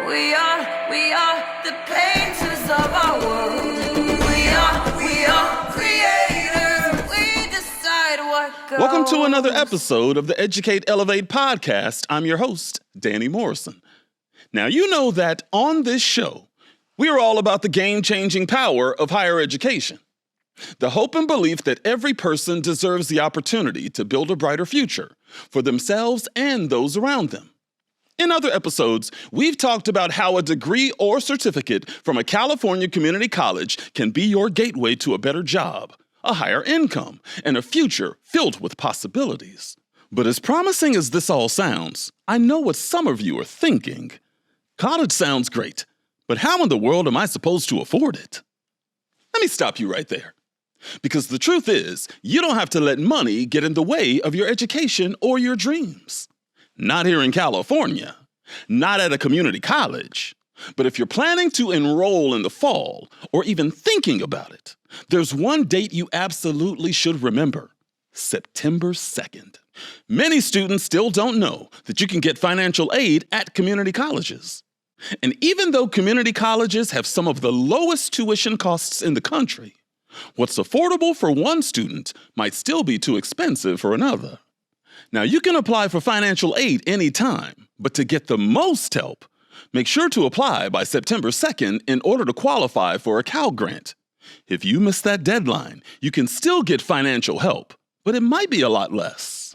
We are the painters of our world. We are creators. We decide what goes. Welcome to another episode of the Educate Elevate podcast. I'm your host, Danny Morrison. Now, you know that on this show, we are all about the game-changing power of higher education. The hope and belief that every person deserves the opportunity to build a brighter future for themselves and those around them. In other episodes, we've talked about how a degree or certificate from a California community college can be your gateway to a better job, a higher income, and a future filled with possibilities. But as promising as this all sounds, I know what some of you are thinking. College sounds great, but how in the world am I supposed to afford it? Let me stop you right there. Because the truth is, you don't have to let money get in the way of your education or your dreams. Not here in California, not at a community college. But if you're planning to enroll in the fall, or even thinking about it, there's one date you absolutely should remember: September 2nd. Many students still don't know that you can get financial aid at community colleges. And even though community colleges have some of the lowest tuition costs in the country, what's affordable for one student might still be too expensive for another. Now, you can apply for financial aid anytime, but to get the most help, make sure to apply by September 2nd in order to qualify for a Cal grant. If you miss that deadline, you can still get financial help, but it might be a lot less.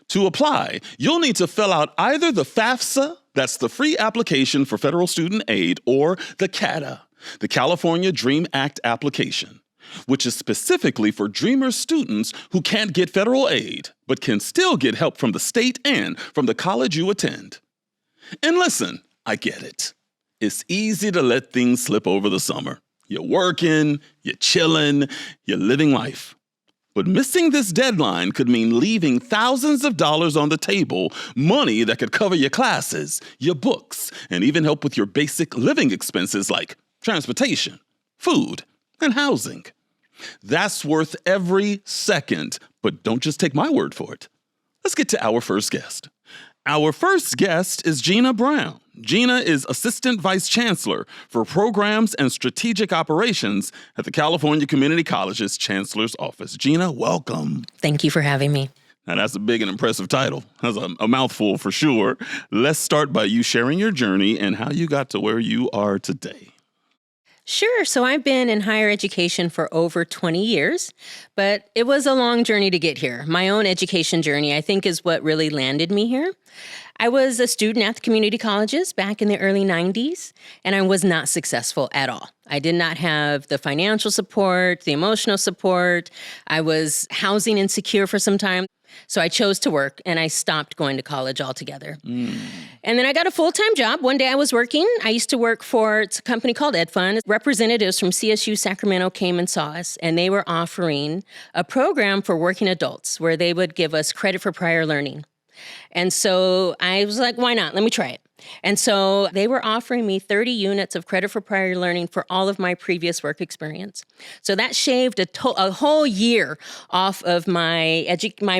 To apply, you'll need to fill out either the FAFSA, that's the free application for federal student aid, or the CADAA, the California Dream Act application, which is specifically for Dreamer students who can't get federal aid, but can still get help from the state and from the college you attend. And listen, I get it. It's easy to let things slip over the summer. You're working, you're chilling, you're living life. But missing this deadline could mean leaving thousands of dollars on the table, money that could cover your classes, your books, and even help with your basic living expenses like transportation, food, and housing. That's worth every second, but don't just take my word for it. Let's get to our first guest. Our first guest is Gina Browne. Gina is Assistant Vice Chancellor for Programs and Strategic Operations at the California Community College's Chancellor's Office. Gina, welcome. Thank you for having me. Now, that's a big and impressive title. That's a mouthful for sure. Let's start by you sharing your journey and how you got to where you are today. Sure. So I've been in higher education for over 20 years, but it was a long journey to get here. My own education journey, I think, is what really landed me here. I was a student at the community colleges back in the early 90s, and I was not successful at all. I did not have the financial support, the emotional support. I was housing insecure for some time. So I chose to work, and I stopped going to college altogether. And then I got a full-time job. One day I was working. I used to work for a company called EdFund. Representatives from CSU Sacramento came and saw us, and they were offering a program for working adults where they would give us credit for prior learning. And so I was like, why not? Let me try it. And so they were offering me 30 units of credit for prior learning for all of my previous work experience. So that shaved a whole year off of my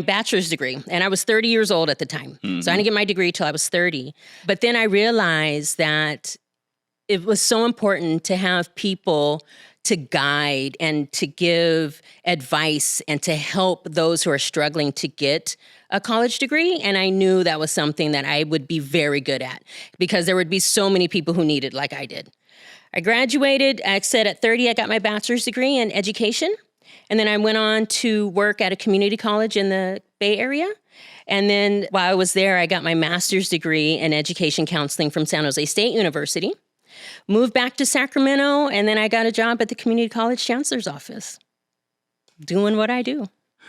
bachelor's degree. And I was 30 years old at the time. Mm-hmm. So I didn't get my degree till I was 30. But then I realized that it was so important to have people to guide and to give advice and to help those who are struggling to get a college degree. And I knew that was something that I would be very good at because there would be so many people who need it like I did. I graduated, I said at 30, I got my bachelor's degree in education. And then I went on to work at a community college in the Bay Area. And then while I was there, I got my master's degree in education counseling from San Jose State University. Moved back to Sacramento, and then I got a job at the Community College Chancellor's Office, doing what I do.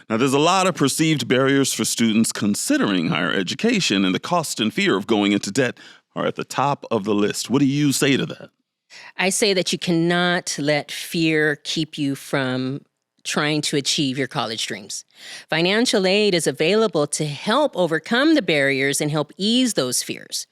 Now, there's a lot of perceived barriers for students considering higher education, and the cost and fear of going into debt are at the top of the list. What do you say to that? I say that you cannot let fear keep you from trying to achieve your college dreams. Financial aid is available to help overcome the barriers and help ease those fears.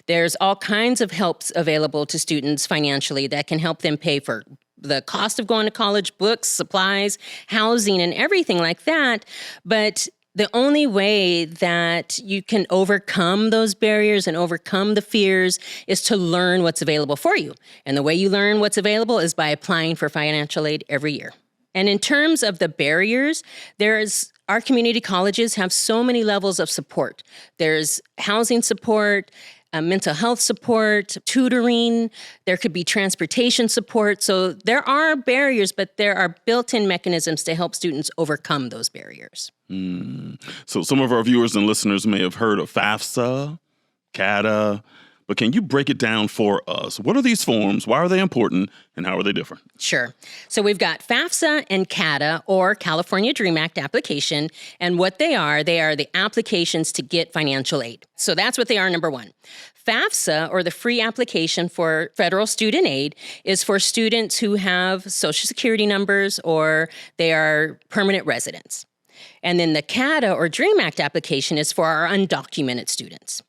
There's all kinds of helps available to students financially that can help them pay for the cost of going to college, books, supplies, housing, and everything like that. But The only way that you can overcome those barriers and overcome the fears is to learn what's available for you. And the way you learn what's available is by applying for financial aid every year. And in terms of the barriers, our community colleges have so many levels of support. There's housing support, mental health support, tutoring, there could be transportation support. So there are barriers, but there are built-in mechanisms to help students overcome those barriers. So some of our viewers and listeners may have heard of FAFSA, CADAA, but can you break it down for us? What are these forms? Why are they important? And how are they different? Sure. So we've got FAFSA and CADAA, or California Dream Act application. And what they are the applications to get financial aid. So that's what they are, number one. FAFSA, or the free application for federal student aid, is for students who have Social Security numbers or they are permanent residents. And then the CADAA, or Dream Act application, is for our undocumented students.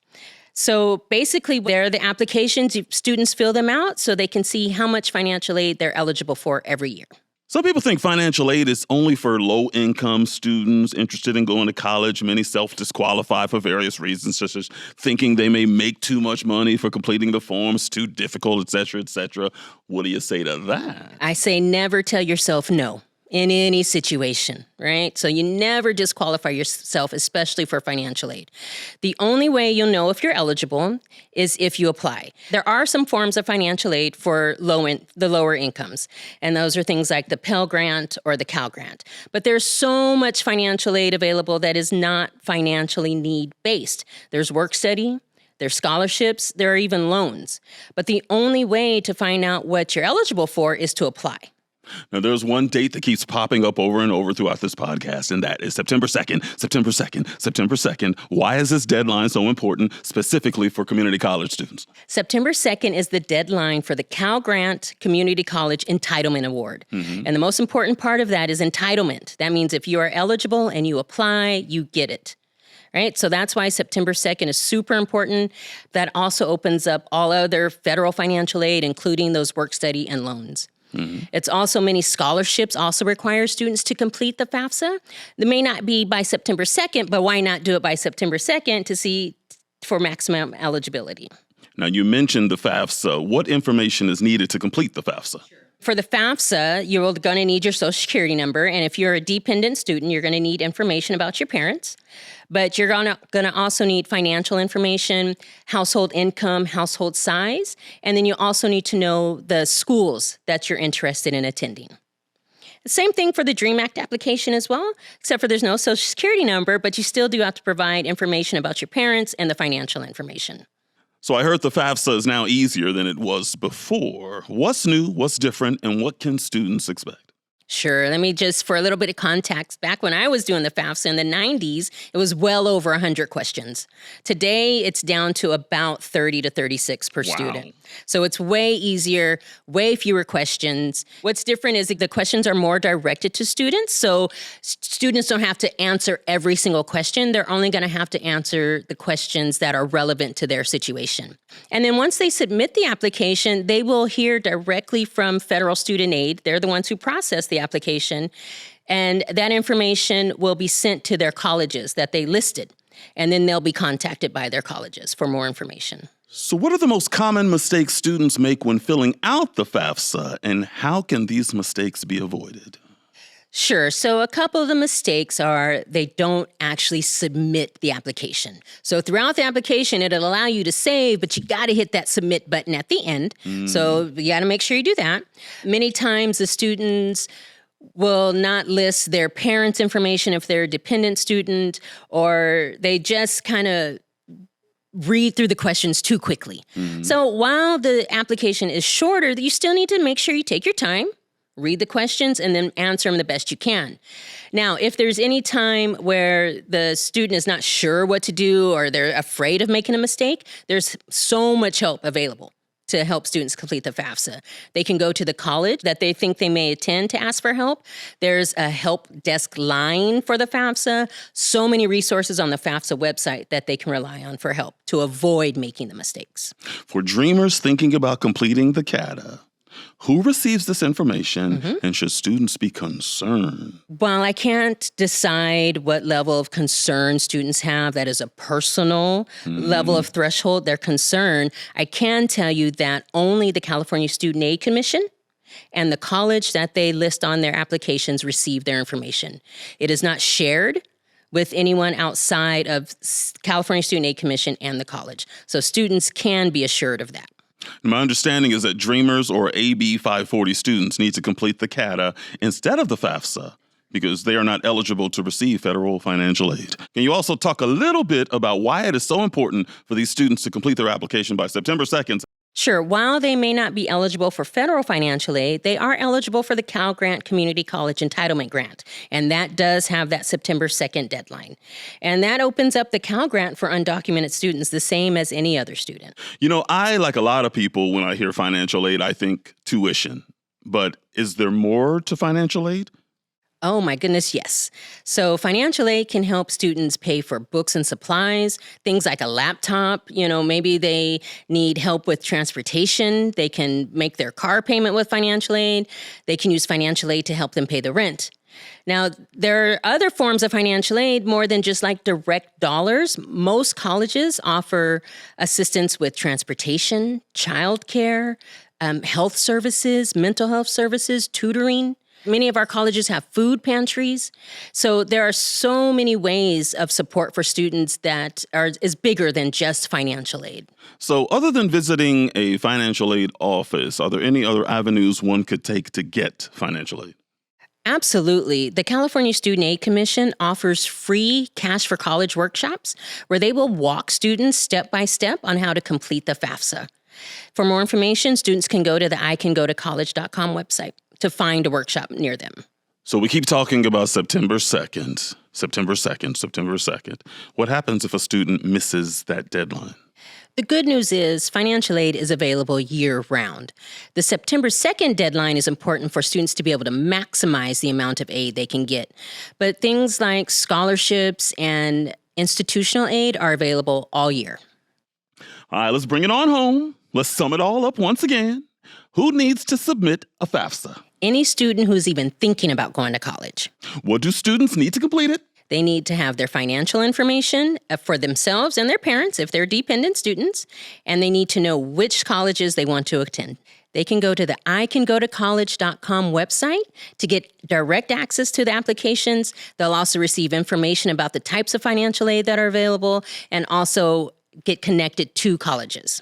So basically, they're the applications, students fill them out so they can see how much financial aid they're eligible for every year. Some people think financial aid is only for low-income students interested in going to college. Many self-disqualify for various reasons, such as thinking they may make too much money for completing the forms, too difficult, et cetera, et cetera. What do you say to that? I say never tell yourself no in any situation, right? So you never disqualify yourself, especially for financial aid. The only way you'll know if you're eligible is if you apply. There are some forms of financial aid for the lower incomes, and those are things like the Pell Grant or the Cal Grant. But there's so much financial aid available that is not financially need-based. There's work study, there's scholarships, there are even loans. But the only way to find out what you're eligible for is to apply. Now, there's one date that keeps popping up over and over throughout this podcast, and that is September 2nd, September 2nd, September 2nd. Why is this deadline so important, specifically for community college students? September 2nd is the deadline for the Cal Grant Community College Entitlement Award. And the most important part of that is entitlement. That means if you are eligible and you apply, you get it. Right? So that's why September 2nd is super important. That also opens up all other federal financial aid, including those work study and loans. It's also many scholarships also require students to complete the FAFSA. They may not be by September 2nd, but why not do it by September 2nd to see for maximum eligibility? Now, you mentioned the FAFSA. What information is needed to complete the FAFSA? For the FAFSA, you're going to need your Social Security number. And if you're a dependent student, you're going to need information about your parents. But you're going to also need financial information, household income, household size. And then you also need to know the schools that you're interested in attending. Same thing for the DREAM Act application as well, except for there's no Social Security number, but you still do have to provide information about your parents and the financial information. So I heard the FAFSA is now easier than it was before. What's new, what's different, and what can students expect? Sure. Let me just, for a little bit of context, back when I was doing the FAFSA in the 90s, it was well over 100 questions. Today, it's down to about 30 to 36 per student. So it's way easier, way fewer questions. What's different is the questions are more directed to students. So students don't have to answer every single question. They're only going to have to answer the questions that are relevant to their situation. And then once they submit the application, they will hear directly from federal student aid. They're the ones who process the application. And that information will be sent to their colleges that they listed. And then they'll be contacted by their colleges for more information. So what are the most common mistakes students make when filling out the FAFSA, and how can these mistakes be avoided? Sure. So a couple of the mistakes are they don't actually submit the application. So throughout the application, it'll allow you to save, but you got to hit that submit button at the end. So you got to make sure you do that. Many times the students will not list their parents' information if they're a dependent student, or they just kind of read through the questions too quickly. So while the application is shorter, you still need to make sure you take your time, read the questions, and then answer them the best you can. Now, if there's any time where the student is not sure what to do or they're afraid of making a mistake, there's so much help available to help students complete the FAFSA. They can go to the college that they think they may attend to ask for help. There's a help desk line for the FAFSA. So many resources on the FAFSA website that they can rely on for help to avoid making the mistakes. For dreamers thinking about completing the CADAA, Who receives this information, and should students be concerned? While I can't decide what level of concern students have, that is a personal level of threshold, their concern, I can tell you that only the California Student Aid Commission and the college that they list on their applications receive their information. It is not shared with anyone outside of California Student Aid Commission and the college. So students can be assured of that. My understanding is that Dreamers or AB 540 students need to complete the CADAA instead of the FAFSA because they are not eligible to receive federal financial aid. Can you also talk a little bit about why it is so important for these students to complete their application by September 2nd? Sure. While they may not be eligible for federal financial aid, they are eligible for the Cal Grant Community College Entitlement Grant. And that does have that September 2nd deadline. And that opens up the Cal Grant for undocumented students the same as any other student. You know, I, like a lot of people, when I hear financial aid, I think tuition. But is there more to financial aid? Oh my goodness, yes. So financial aid can help students pay for books and supplies, things like a laptop. You know, maybe they need help with transportation. They can make their car payment with financial aid. They can use financial aid to help them pay the rent. Now, there are other forms of financial aid more than just like direct dollars. Most colleges offer assistance with transportation, childcare, health services, mental health services, tutoring. Many of our colleges have food pantries. So there are so many ways of support for students that is bigger than just financial aid. So other than visiting a financial aid office, are there any other avenues one could take to get financial aid? Absolutely. The California Student Aid Commission offers free Cash for College workshops where they will walk students step by step on how to complete the FAFSA. For more information, students can go to the icangotocollege.com website to find a workshop near them. So we keep talking about September 2nd, September 2nd, September 2nd. What happens if a student misses that deadline? The good news is financial aid is available year-round. The September 2nd deadline is important for students to be able to maximize the amount of aid they can get. But things like scholarships and institutional aid are available all year. All right, let's bring it on home. Let's sum it all up once again. Who needs to submit a FAFSA? Any student who's even thinking about going to college. What do students need to complete it? They need to have their financial information for themselves and their parents if they're dependent students, and they need to know which colleges they want to attend. They can go to the icangotocollege.com website to get direct access to the applications. They'll also receive information about the types of financial aid that are available and also get connected to colleges.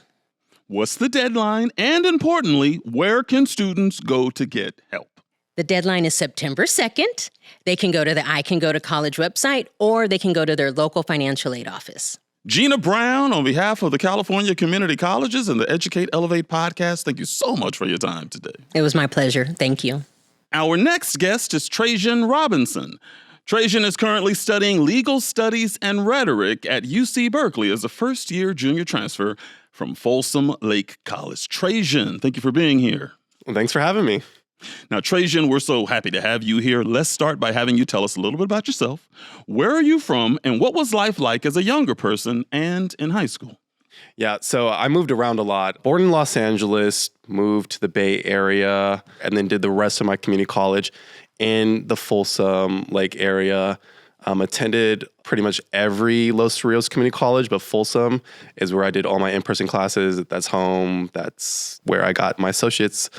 What's the deadline? And importantly, where can students go to get help? The deadline is September 2nd. They can go to the I Can Go to College website, or they can go to their local financial aid office. Gina Browne, on behalf of the California Community Colleges and the Educate Elevate podcast, thank you so much for your time today. It was my pleasure. Thank you. Our next guest is Trajan Robinson. Trajan is currently studying legal studies and rhetoric at UC Berkeley as a first-year junior transfer from Folsom Lake College. Trajan, thank you for being here. Well, thanks for having me. Now, Trajan, we're so happy to have you here. Let's start by having you tell us a little bit about yourself. Where are you from, and what was life like as a younger person and in high school? Yeah, so I moved around a lot. Born in Los Angeles, moved to the Bay Area, and then did the rest of my community college in the Folsom Lake area. Attended pretty much every Los Rios Community College, but Folsom is where I did all my in-person classes. That's home. That's where I got my associates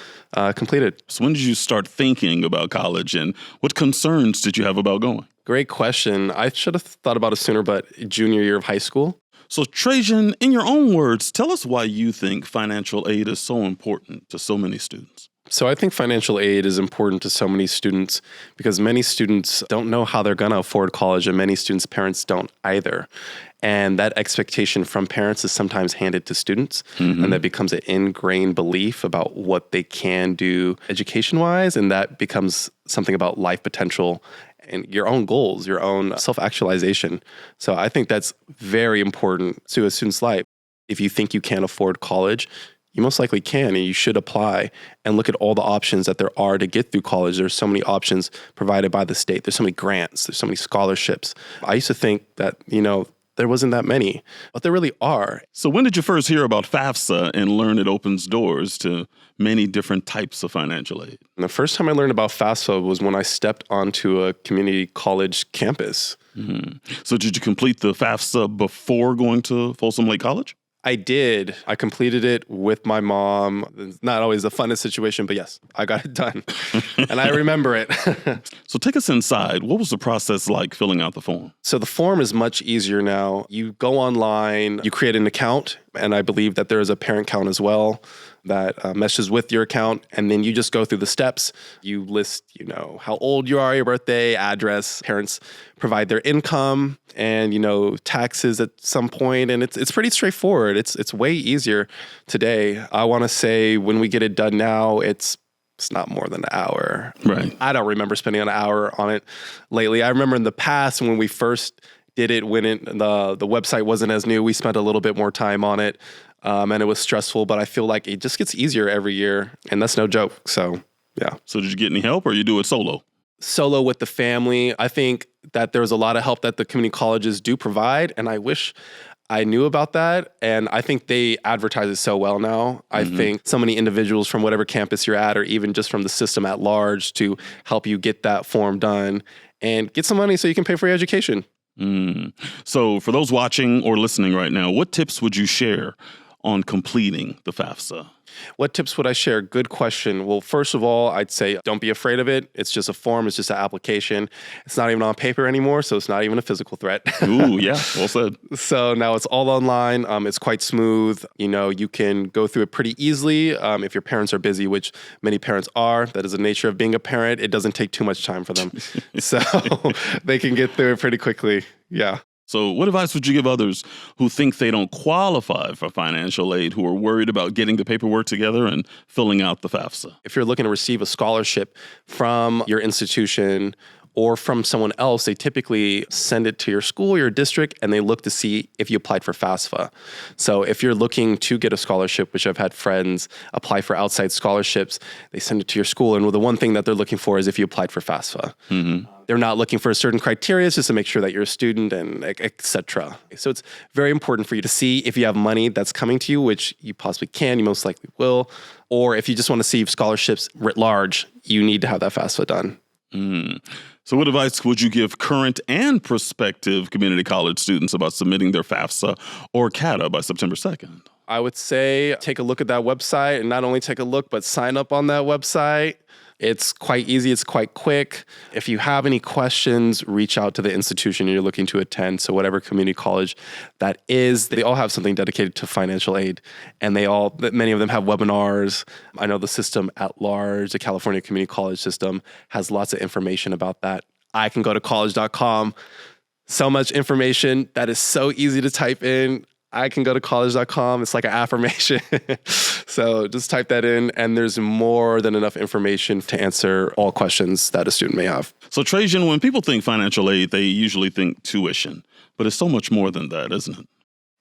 completed. So when did you start thinking about college, and what concerns did you have about going? Great question. I should have thought about it sooner, but junior year of high school. So Trajan, in your own words, tell us why you think financial aid is so important to so many students. So I think financial aid is important to so many students because many students don't know how they're going to afford college, and many students' parents don't either. And that expectation from parents is sometimes handed to students, and that becomes an ingrained belief about what they can do education-wise, and that becomes something about life potential and your own goals, your own self-actualization. So I think that's very important to a student's life. If you think you can't afford college, you most likely can, and you should apply and look at all the options that there are to get through college. There's so many options provided by the state. There's so many grants. There's so many scholarships. I used to think that, there wasn't that many, but there really are. So when did you first hear about FAFSA and learn it opens doors to many different types of financial aid? And the first time I learned about FAFSA was when I stepped onto a community college campus. So did you complete the FAFSA before going to Folsom Lake College? I did. I completed it with my mom. It's not always the funnest situation, but yes, I got it done. And I remember it. So take us inside. What was the process like filling out the form? So the form is much easier now. You go online, you create an account, and I believe that there is a parent account as well that meshes with your account. And then you just go through the steps. You list, how old you are, your birthday, address, parents provide their income and, taxes at some point. And it's pretty straightforward. It's way easier today. I want to say when we get it done now, it's not more than an hour. Right. I don't remember spending an hour on it lately. I remember in the past when we first did it, when the website wasn't as new, we spent a little bit more time on it. And it was stressful, but I feel like it just gets easier every year. And that's no joke. So, yeah. So did you get any help or you do it solo? Solo with the family. I think that there's a lot of help that the community colleges do provide. And I wish I knew about that. And I think they advertise it so well now. I think so many individuals from whatever campus you're at, or even just from the system at large, to help you get that form done and get some money so you can pay for your education. So for those watching or listening right now, what tips would you share on completing the FAFSA? What tips would I share? Good question. Well, first of all, I'd say don't be afraid of it. It's just a form. It's just an application. It's not even on paper anymore, so it's not even a physical threat. Ooh, yeah, well said. So now it's all online. It's quite smooth. You can go through it pretty easily if your parents are busy, which many parents are. That is the nature of being a parent. It doesn't take too much time for them. So they can get through it pretty quickly. Yeah. So what advice would you give others who think they don't qualify for financial aid, who are worried about getting the paperwork together and filling out the FAFSA? If you're looking to receive a scholarship from your institution or from someone else, they typically send it to your school, your district, and they look to see if you applied for FAFSA. So if you're looking to get a scholarship, which I've had friends apply for outside scholarships, they send it to your school. And the one thing that they're looking for is if you applied for FAFSA. They're not looking for a certain criteria, it's just to make sure that you're a student and et cetera. So it's very important for you to see if you have money that's coming to you, which you possibly can, you most likely will. Or if you just want to see if scholarships writ large, you need to have that FAFSA done. So what advice would you give current and prospective community college students about submitting their FAFSA or CADAA by September 2nd? I would say take a look at that website, and not only take a look, but sign up on that website. It's quite easy. It's quite quick. If you have any questions, reach out to the institution you're looking to attend. So whatever community college that is, they all have something dedicated to financial aid. And many of them have webinars. I know the system at large, the California Community College system, has lots of information about that. I can go to college.com. So much information that is so easy to type in. I can go to college.com. It's like an affirmation. So just type that in, and there's more than enough information to answer all questions that a student may have. So Trajan, when people think financial aid, they usually think tuition, but it's so much more than that, isn't it?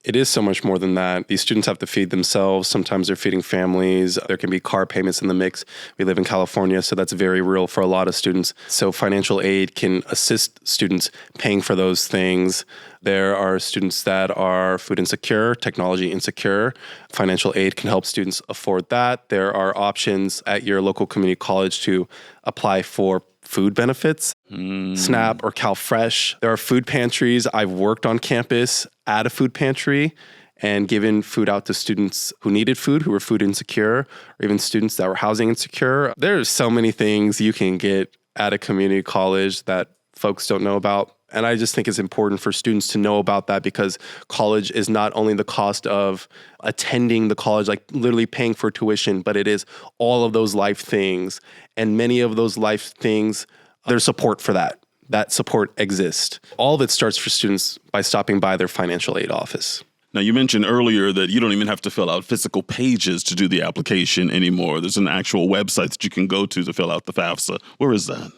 It is so much more than that. These students have to feed themselves. Sometimes they're feeding families. There can be car payments in the mix. We live in California, so that's very real for a lot of students. So financial aid can assist students paying for those things. There are students that are food insecure, technology insecure. Financial aid can help students afford that. There are options at your local community college to apply for food benefits, SNAP or CalFresh. There are food pantries. I've worked on campus at a food pantry and given food out to students who needed food, who were food insecure, or even students that were housing insecure. There's so many things you can get at a community college that folks don't know about. And I just think it's important for students to know about that, because college is not only the cost of attending the college, like literally paying for tuition, but it is all of those life things. And many of those life things, there's support for that. That support exists. All of it starts for students by stopping by their financial aid office. Now, you mentioned earlier that you don't even have to fill out physical pages to do the application anymore. There's an actual website that you can go to fill out the FAFSA. Where is that?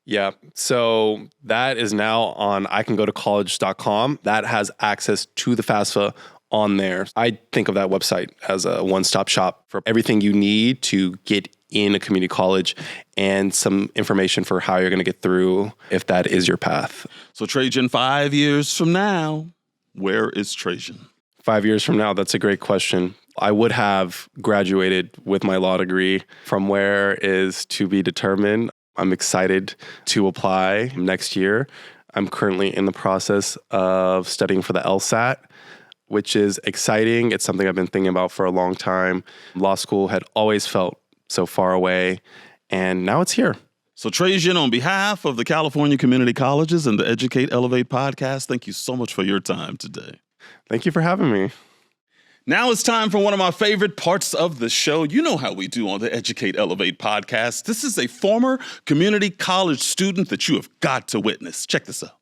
Yeah, so that is now on icangotocollege.com. That has access to the FAFSA on there. I think of that website as a one-stop shop for everything you need to get in a community college and some information for how you're going to get through if that is your path. So Trajan, 5 years from now, where is Trajan? 5 years from now, that's a great question. I would have graduated with my law degree. From where is to be determined. I'm excited to apply next year. I'm currently in the process of studying for the LSAT, which is exciting. It's something I've been thinking about for a long time. Law school had always felt so far away, and now it's here. So Trajan, on behalf of the California Community Colleges and the Educate Elevate podcast, thank you so much for your time today. Thank you for having me. Now it's time for one of my favorite parts of the show. You know how we do on the Educate Elevate podcast. This is a former community college student that you have got to witness. Check this out.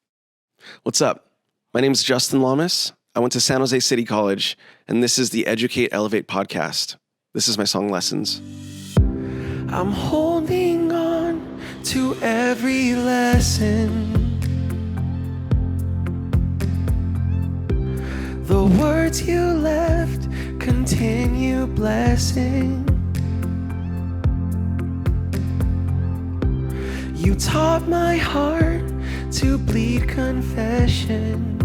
What's up? My name is Justin Llamas. I went to San Jose City College, and this is the Educate Elevate podcast. This is my song Lessons. I'm holding on to every lesson. The words you left continue blessing. You taught my heart to bleed confession.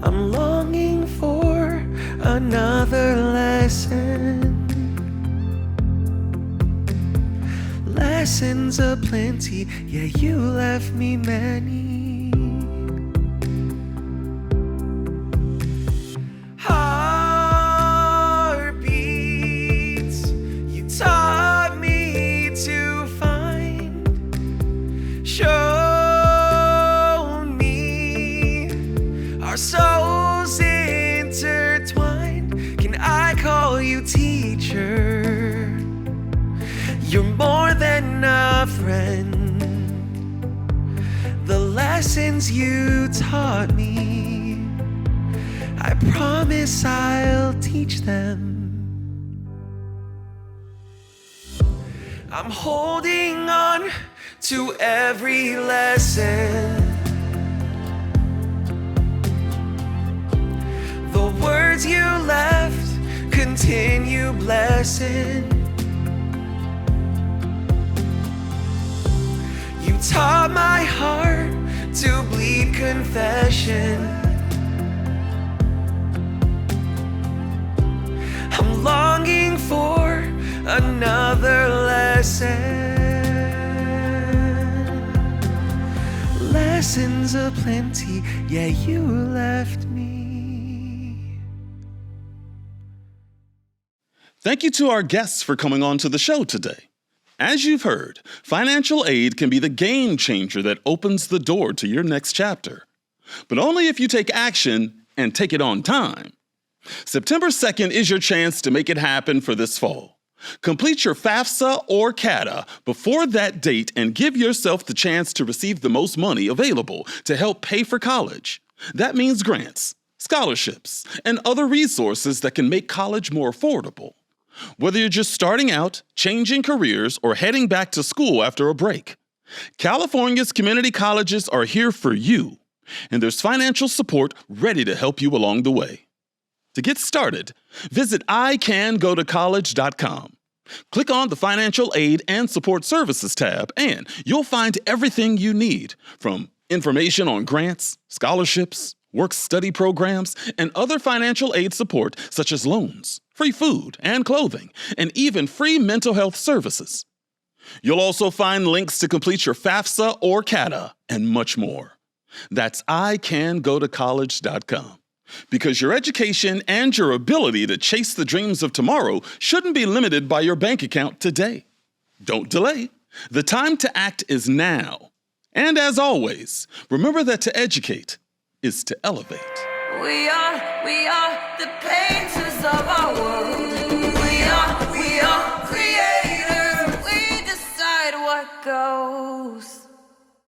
I'm longing for another lesson. Lessons aplenty, yeah, you left me many. Heartbeats, you taught me to find. Show me our souls intertwined. Can I call you teacher? You're more than a friend. The lessons you taught me, I promise I'll teach them. I'm holding on to every lesson. The words you left continue blessing. You taught my heart to bleed confession. I'm longing for another lesson. Lessons aplenty, yeah, you left me. Thank you to our guests for coming on to the show today. As you've heard, financial aid can be the game changer that opens the door to your next chapter. But only if you take action and take it on time. September 2nd is your chance to make it happen for this fall. Complete your FAFSA or CADAA before that date and give yourself the chance to receive the most money available to help pay for college. That means grants, scholarships, and other resources that can make college more affordable. Whether you're just starting out, changing careers, or heading back to school after a break, California's community colleges are here for you, and there's financial support ready to help you along the way. To get started, visit icangotocollege.com. Click on the Financial Aid and Support Services tab, and you'll find everything you need, from information on grants, scholarships, work-study programs, and other financial aid support such as loans, free food and clothing, and even free mental health services. You'll also find links to complete your FAFSA or CADAA and much more. That's icangotocollege.com. Because your education and your ability to chase the dreams of tomorrow shouldn't be limited by your bank account today. Don't delay. The time to act is now. And as always, remember that to educate is to elevate. We are the painters of our world. We are creators. We decide what goes.